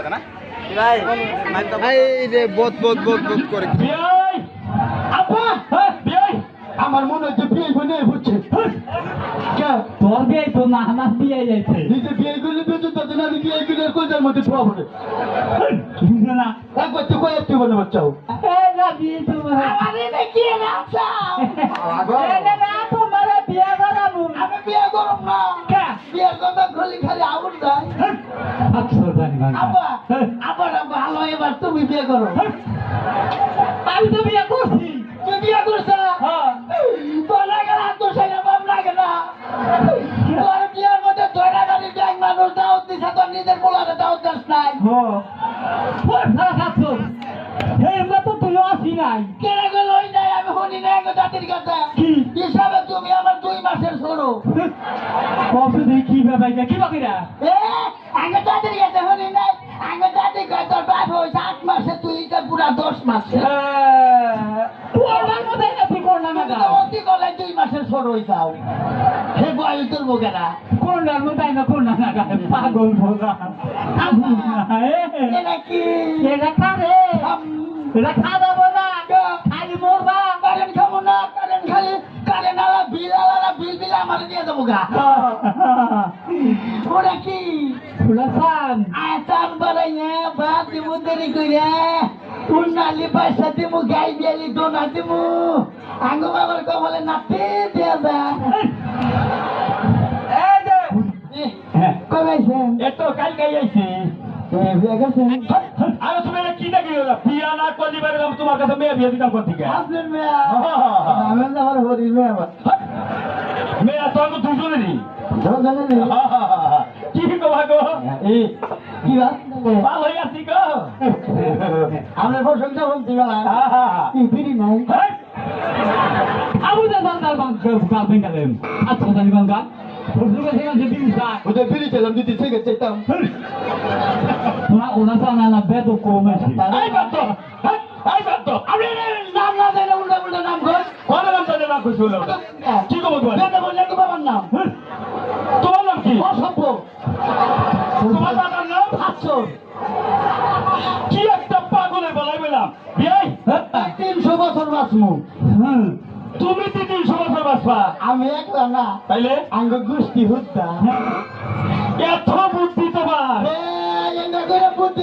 লাগে না ভাই এই রে বত বত বত বত করে বিয়াই আপা বিয়াই আমার মনে হচ্ছে বিয়ে বনে হচ্ছে কে তোর বিয়ে তো না আমার বিয়ে যাইছে নিজে বিয়ে করলে বেঁচে তাতে না বিয়ে করলে কোথার মধ্যে ছোয়া পড়ে বুঝলে না একবার তো কয়ে একটু বলে বাচ্চাও এই না বিয়ে তো আমারে দেখি না চাও এই না তোমার বিয়ে করাবো আমি বিয়ে করব না কে বিয়ের কথা খালি খালি আউট যায় আচ্ছা জানি না আপা আপা ভালো এবার তুমি বিয়ে করো আমি তো বিয়ে করছি তুমি বিয়ে করছো হ্যাঁ তোর লাগে না তোর সাথে বাপ লাগে না তোর বিয়ের মধ্যে ধরা গাড়ি ব্যাংক মানুষ দাও দিছে তোর নিজের পোলারে দাও দাস নাই ওই ভাড়া খাচ্ছ এই মতো তুই আসি নাই কেনা গেল ওই নাই আমি শুনি না এক জাতির কাছে কি হিসাবে তুমি আমার 2 মাসের ছোড়ো কবে দেখি বাবা কি বাকিরা এ আগে জাতির কাছে শুনি নাই আগে জাতি কয় তোর বাপ হয়েছে 8 মাসে তুই তো পুরা 10 মাসে ওটার মধ্যে তুই করনা না তুমি তো অতি গলায় 2 মাসের ছোড় হইছাও হে বয়স তোর বোকেরা করনার মধ্যে না করনা না পাগল ভোগা এটা কি এটা খাবে এটা খাওয়া না খালি মরবা কারেন্ট খাবো না কারেন্ট খালি কারেন্ট আলা বিল বিল আমার দিয়ে দেবো গা ওরা কি ফুলাসান আসান বাড়াইয়া ভাত দিব দেরি করে উন্নালি পয়সা দিব গাই বিয়ালি দোনা দিব আঙ্গু বাবার কমলে নাতে দেয়া যা এই যে কমাইছেন এতো কাল গাই আইছি বিয়ে গেছেন আরে তুমি এটা কি দেখি বিয়া না করলি পারে তোমার কাছে মেয়ে বিয়ে দিতাম কোন থেকে আপনার মেয়া আমি তো আমার হরির মেয়া মেয়ে তো আমি দুজনেরই জানেন কি গো ভাগো এই কি বাত ভালো আছি গো আমরা প্রশংসা বলছি বেলা কি ফিরি নাই আবু জান তার বাং কালবেন কালেম আচ্ছা জানি বাংকা ফুটবল খেলা যে দিন যা ওদের ফিরি ছিলাম দিতে থেকে চাইতাম ওনা সানা না বেদ কমে এই বাত এই বাত আরে নাম না দেলে উল্টা উল্টা নাম কর কোন নাম জানে না খুশি হলো কি গো বল বেদ বললে তো বাবার নাম তোমার নাম কি অসভ্য তোমার বাবার নাম হাসছো কি একটা পাগলে বলাই বললাম এই 300 বছর বাঁচমু তুমি তো 300 বছর বাঁচবা আমি একলা না তাইলে আঙ্গ গোষ্ঠী হুদ্দা এত বুদ্ধি তোমার এ এন্ড করে বুদ্ধি